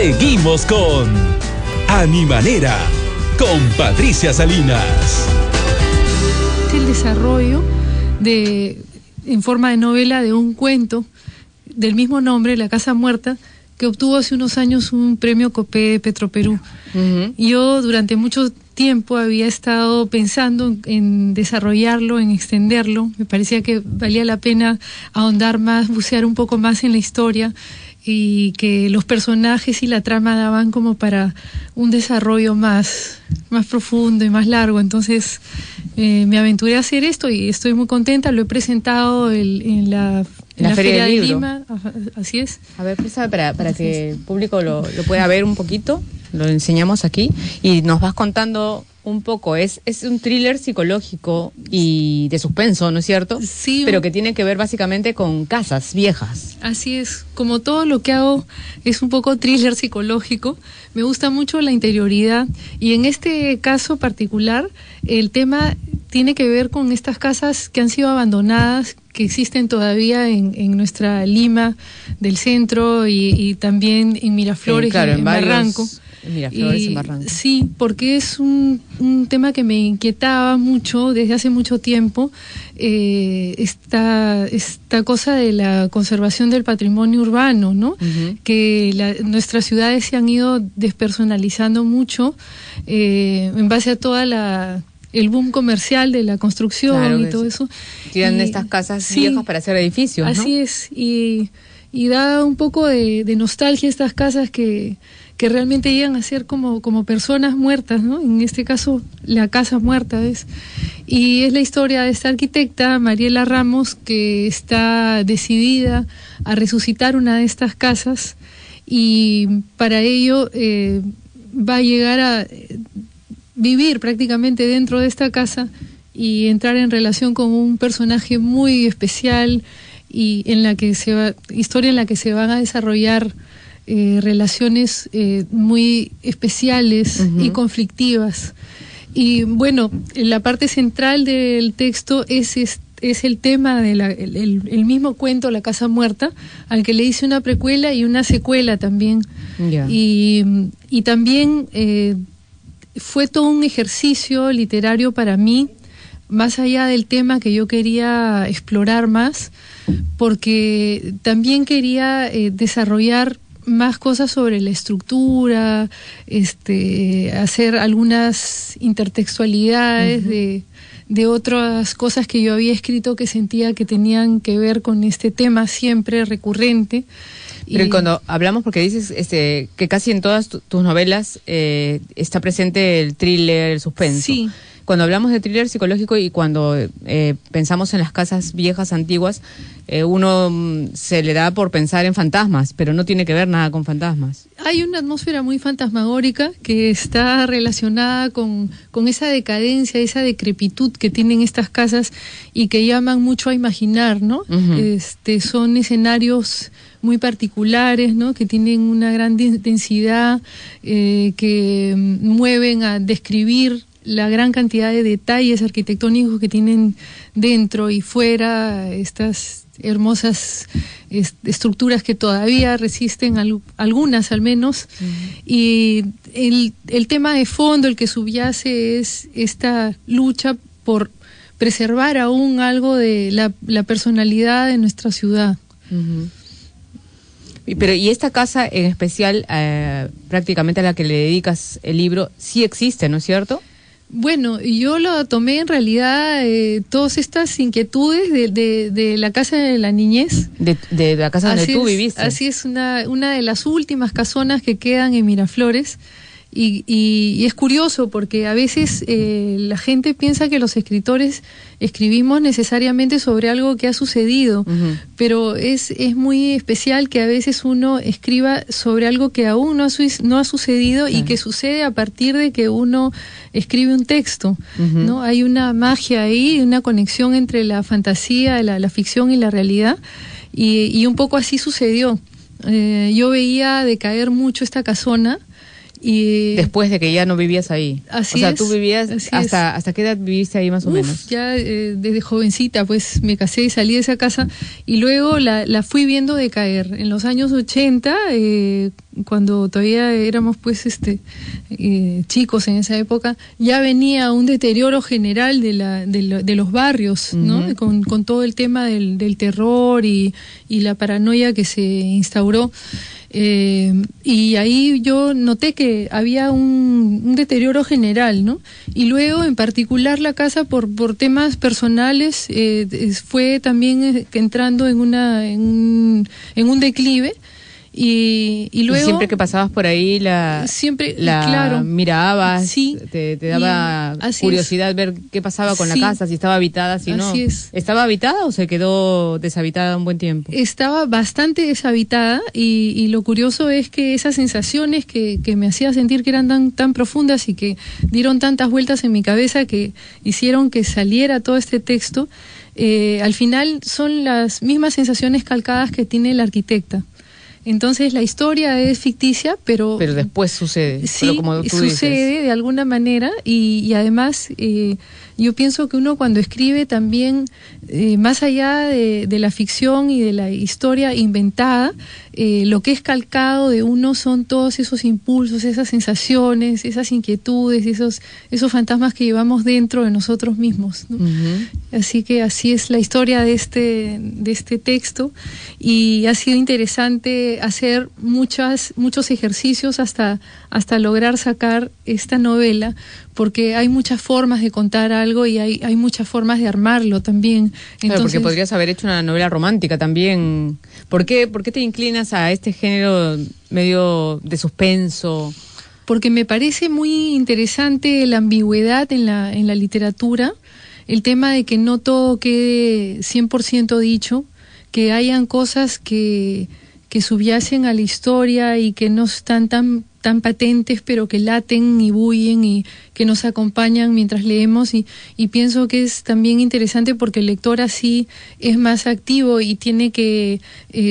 Seguimos con A Mi Manera, con Patricia Salinas. El desarrollo en forma de novela de un cuento del mismo nombre, La Casa Muerta, que obtuvo hace unos años un premio Copé de Petroperú. Yo durante mucho tiempo había estado pensando en desarrollarlo, en extenderlo. Me parecía que valía la pena ahondar más, bucear un poco más en la historia, y que los personajes y la trama daban como para un desarrollo más profundo y más largo. Entonces me aventuré a hacer esto y estoy muy contenta. Lo he presentado en la Feria de Lima. Así es. A ver, para que el público lo pueda ver un poquito, lo enseñamos aquí y nos vas contando un poco. Es un thriller psicológico y de suspenso, ¿no es cierto? Sí. Pero que tiene que ver básicamente con casas viejas. Así es. Como todo lo que hago es un poco thriller psicológico, me gusta mucho la interioridad, y en este caso particular el tema tiene que ver con estas casas que han sido abandonadas, que existen todavía en nuestra Lima del centro y también en Miraflores, claro, en Barranco. Miraflores, en Barranco. Sí, porque es un tema que me inquietaba mucho desde hace mucho tiempo, esta cosa de la conservación del patrimonio urbano, ¿no? Que nuestras ciudades se han ido despersonalizando mucho en base a toda el boom comercial de la construcción, claro, y todo eso. Tienen estas casas viejas para hacer edificios, ¿no? Así es, y da un poco de nostalgia estas casas que realmente llegan a ser como personas muertas, ¿no? En este caso, la casa muerta es. Y es la historia de esta arquitecta, Mariela Ramos, que está decidida a resucitar una de estas casas, y para ello va a llegar a vivir prácticamente dentro de esta casa y entrar en relación con un personaje muy especial, y historia en la que se van a desarrollar relaciones muy especiales y conflictivas. Y bueno, la parte central del texto es el tema el mismo cuento, La Casa Muerta, al que le hice una precuela y una secuela también. Yeah. Y también fue todo un ejercicio literario para mí, más allá del tema que yo quería explorar más, porque también quería desarrollar más cosas sobre la estructura, hacer algunas intertextualidades de otras cosas que yo había escrito que sentía que tenían que ver con este tema siempre recurrente. Pero cuando hablamos, porque dices que casi en todas tus novelas está presente el thriller, el suspenso. Sí. Cuando hablamos de thriller psicológico y cuando pensamos en las casas viejas, antiguas, uno se le da por pensar en fantasmas, pero no tiene que ver nada con fantasmas. Hay una atmósfera muy fantasmagórica que está relacionada con esa decadencia, esa decrepitud que tienen estas casas y que llaman mucho a imaginar, ¿no? Son escenarios muy particulares, ¿no? Que tienen una gran densidad, que mueven a describir la gran cantidad de detalles arquitectónicos que tienen dentro y fuera, estas hermosas estructuras que todavía resisten, algunas al menos. Y el tema de fondo, el que subyace, es esta lucha por preservar aún algo de la personalidad de nuestra ciudad. Pero y esta casa en especial, prácticamente a la que le dedicas el libro, sí existe, ¿no es cierto? Bueno, yo lo tomé en realidad, todas estas inquietudes de la casa de la niñez. De la casa donde tú viviste. Así es, una de las últimas casonas que quedan en Miraflores. Y es curioso porque a veces la gente piensa que los escritores escribimos necesariamente sobre algo que ha sucedido, pero es muy especial que a veces uno escriba sobre algo que aún no ha sucedido, y que sucede a partir de que uno escribe un texto, ¿no? Hay una magia ahí, una conexión entre la fantasía, la ficción y la realidad, y un poco así sucedió. Yo veía decaer mucho esta casona. Y después de que ya no vivías ahí. Así o sea, es, tú vivías, ¿hasta qué edad viviste ahí más o menos? Ya desde jovencita, pues me casé y salí de esa casa, y luego la fui viendo decaer. En los años 80, cuando todavía éramos pues chicos en esa época, ya venía un deterioro general de los barrios, ¿no? Con todo el tema del terror y la paranoia que se instauró. Y ahí yo noté que había un deterioro general, ¿no? Y luego, en particular, la casa por temas personales fue también entrando en un declive. Y luego, y siempre que pasabas por ahí claro, mirabas, sí, te daba curiosidad ver qué pasaba con la casa, si estaba habitada, si no. ¿Estaba habitada o se quedó deshabitada un buen tiempo? Estaba bastante deshabitada y lo curioso es que esas sensaciones que me hacía sentir que eran tan profundas y que dieron tantas vueltas en mi cabeza que hicieron que saliera todo este texto, al final son las mismas sensaciones calcadas que tiene la arquitecta. Entonces la historia es ficticia, pero después sucede. Sí, pero como tú sucede dices, de alguna manera y además yo pienso que uno cuando escribe también, más allá de la ficción y de la historia inventada, lo que es calcado de uno son todos esos impulsos, esas sensaciones, esas inquietudes, esos fantasmas que llevamos dentro de nosotros mismos, ¿no? Así que así es la historia de este texto y ha sido interesante hacer muchos ejercicios hasta lograr sacar esta novela, porque hay muchas formas de contar algo y hay muchas formas de armarlo también. Claro, porque podrías haber hecho una novela romántica también. ¿Por qué te inclinas a este género medio de suspenso? Porque me parece muy interesante la ambigüedad en la literatura, el tema de que no todo quede 100% dicho, que hayan cosas que subyacen a la historia y que no están tan patentes, pero que laten y bullen y que nos acompañan mientras leemos y pienso que es también interesante porque el lector así es más activo y tiene que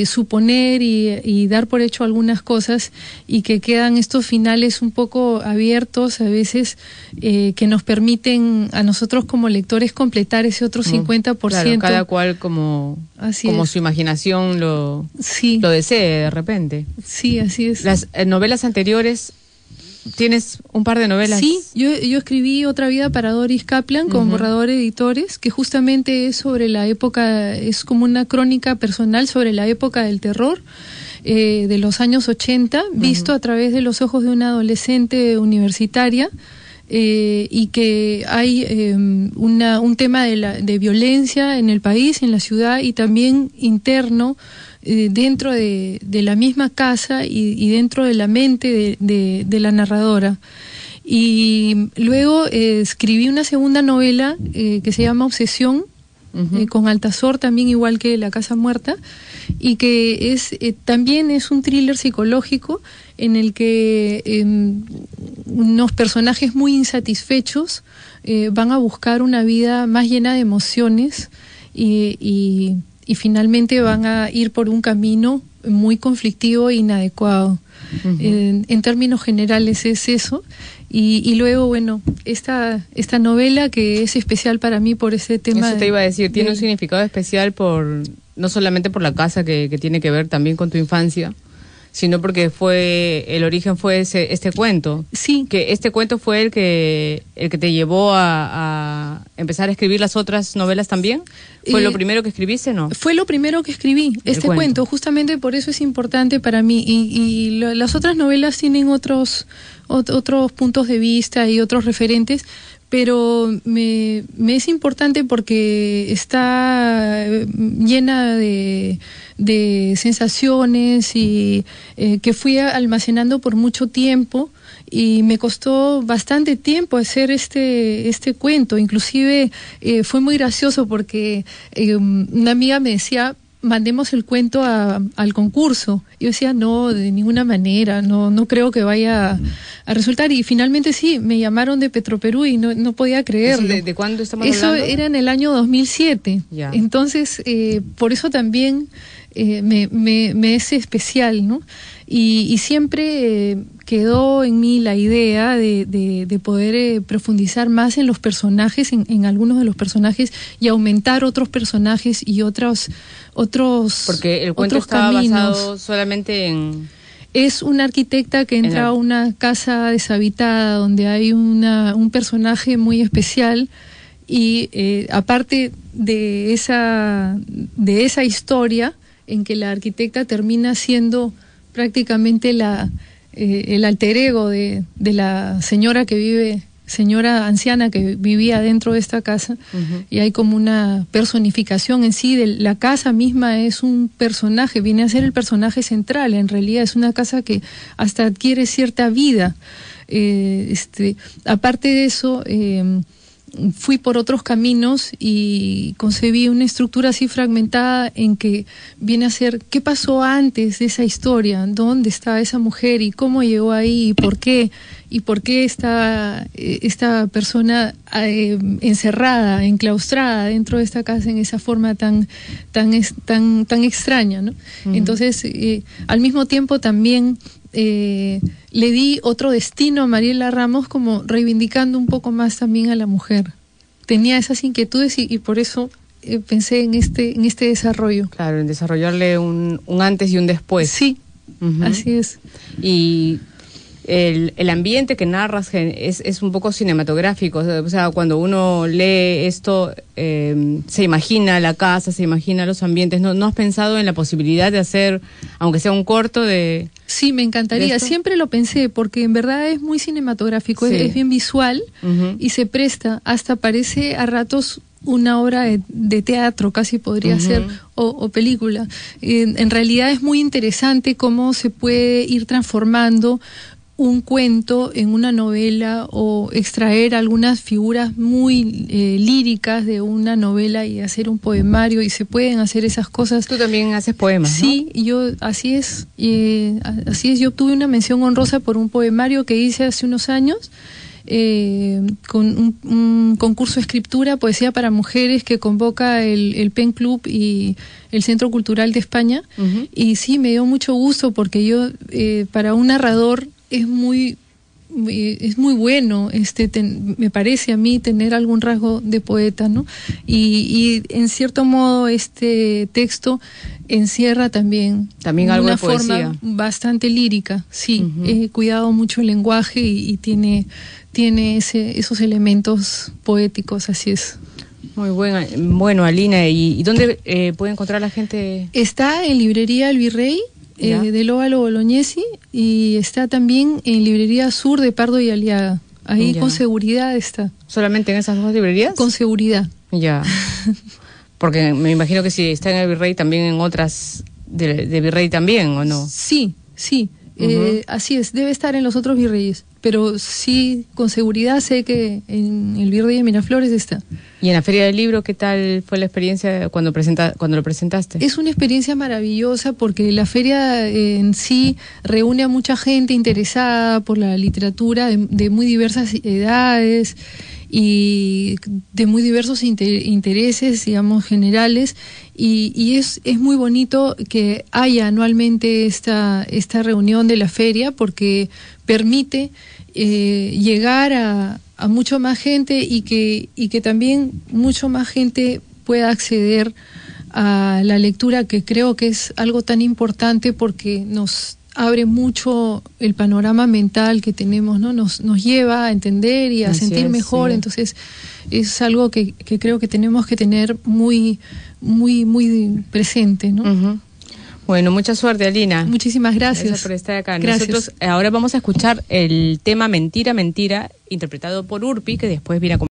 suponer y dar por hecho algunas cosas y que quedan estos finales un poco abiertos a veces que nos permiten a nosotros como lectores completar ese otro 50%. Claro, cada cual como su imaginación lo desee de repente. Sí, así es. Las novelas anteriores, ¿tienes un par de novelas? Sí, yo escribí Otra vida para Doris Kaplan con Borrador Editores, que justamente es sobre la época, es como una crónica personal sobre la época del terror de los años 80, visto a través de los ojos de una adolescente universitaria. Y que hay un tema de violencia en el país, en la ciudad y también interno dentro de la misma casa y dentro de la mente de la narradora. Y luego escribí una segunda novela que se llama Obsesión, con Altazor también, igual que La Casa Muerta, y que también es un thriller psicológico en el que unos personajes muy insatisfechos van a buscar una vida más llena de emociones y finalmente van a ir por un camino muy conflictivo e inadecuado. En términos generales es eso. Y luego, bueno, esta novela que es especial para mí por ese tema. Eso te iba a decir, tiene un significado especial no solamente por la casa que tiene que ver también con tu infancia, sino porque el origen fue este cuento. Sí. Que este cuento fue el que te llevó a empezar a escribir las otras novelas también. ¿Fue lo primero que escribiste, no? Fue lo primero que escribí, este cuento. Justamente por eso es importante para mí. Y las otras novelas tienen otros puntos de vista y otros referentes, pero me es importante porque está llena de sensaciones y que fui almacenando por mucho tiempo y me costó bastante tiempo hacer este cuento. Inclusive fue muy gracioso porque una amiga me decía: mandemos el cuento al concurso. Yo decía, no, de ninguna manera, no creo que vaya a resultar. Y finalmente sí, me llamaron de Petroperú y no podía creerlo. ¿De cuándo estamos hablando? Eso era en el año 2007. Ya. Entonces, por eso también me es especial, ¿no? Y siempre quedó en mí la idea de poder profundizar más en los personajes, en algunos de los personajes, y aumentar otros personajes y otros porque el cuento estaba basado solamente Es una arquitecta que entra a una casa deshabitada donde hay un personaje muy especial y aparte de esa historia en que la arquitecta termina siendo prácticamente el alter ego de la señora anciana que vivía dentro de esta casa, y hay como una personificación en sí de la casa misma. Es un personaje, viene a ser el personaje central, en realidad es una casa que hasta adquiere cierta vida. Aparte de eso, fui por otros caminos y concebí una estructura así fragmentada en que viene a ser qué pasó antes de esa historia, dónde estaba esa mujer y cómo llegó ahí y por qué está esta persona encerrada, enclaustrada dentro de esta casa en esa forma tan extraña, ¿no? Entonces, al mismo tiempo también le di otro destino a Mariela Ramos, como reivindicando un poco más también a la mujer. Tenía esas inquietudes y por eso pensé en este desarrollo. Claro, en desarrollarle un antes y un después. Sí, así es. Y el ambiente que narras es un poco cinematográfico, o sea, cuando uno lee esto, se imagina la casa, se imagina los ambientes. ¿No has pensado en la posibilidad de hacer, aunque sea un corto de...? Sí, me encantaría, siempre lo pensé, porque en verdad es muy cinematográfico, sí. Es bien visual y se presta, hasta parece a ratos una obra de teatro, casi podría ser, o película. En realidad es muy interesante cómo se puede ir transformando un cuento en una novela o extraer algunas figuras muy líricas de una novela y hacer un poemario, y se pueden hacer esas cosas. Tú también haces poemas, sí, ¿no? Yo así es, yo obtuve una mención honrosa por un poemario que hice hace unos años con un concurso de escritura, poesía para mujeres, que convoca el PEN Club y el Centro Cultural de España, y sí, me dio mucho gusto porque yo, para un narrador, es muy bueno, me parece a mí, tener algún rasgo de poeta, ¿no? Y en cierto modo este texto encierra también algo una de poesía, forma bastante lírica. Sí, he cuidado mucho el lenguaje y tiene esos elementos poéticos, así es. Muy bueno, Alina. ¿Y dónde puede encontrar la gente? Está en librería El Virrey, del Óvalo Bolognesi, y está también en librería Sur de Pardo y Aliaga. Ahí con seguridad está. ¿Solamente en esas dos librerías? Con seguridad. Ya. Porque me imagino que si está en El Virrey, también en otras de Virrey también, ¿o no? Sí. Así es, debe estar en los otros virreyes, pero sí, con seguridad sé que en el Virrey de Miraflores está. ¿Y en la Feria del Libro qué tal fue la experiencia cuando lo presentaste? Es una experiencia maravillosa porque la feria en sí reúne a mucha gente interesada por la literatura de muy diversas edades y de muy diversos intereses, digamos, generales, y es muy bonito que haya anualmente esta reunión de la feria, porque permite llegar a mucho más gente y que también mucho más gente pueda acceder a la lectura, que creo que es algo tan importante porque nos abre mucho el panorama mental que tenemos, ¿no? Nos lleva a entender y a sentir mejor, sí. Entonces es algo que creo que tenemos que tener muy presente, ¿no? Bueno, mucha suerte, Alina. Muchísimas gracias. Gracias por estar acá. Gracias. Nosotros ahora vamos a escuchar el tema Mentira, Mentira, interpretado por Urpi, que después viene a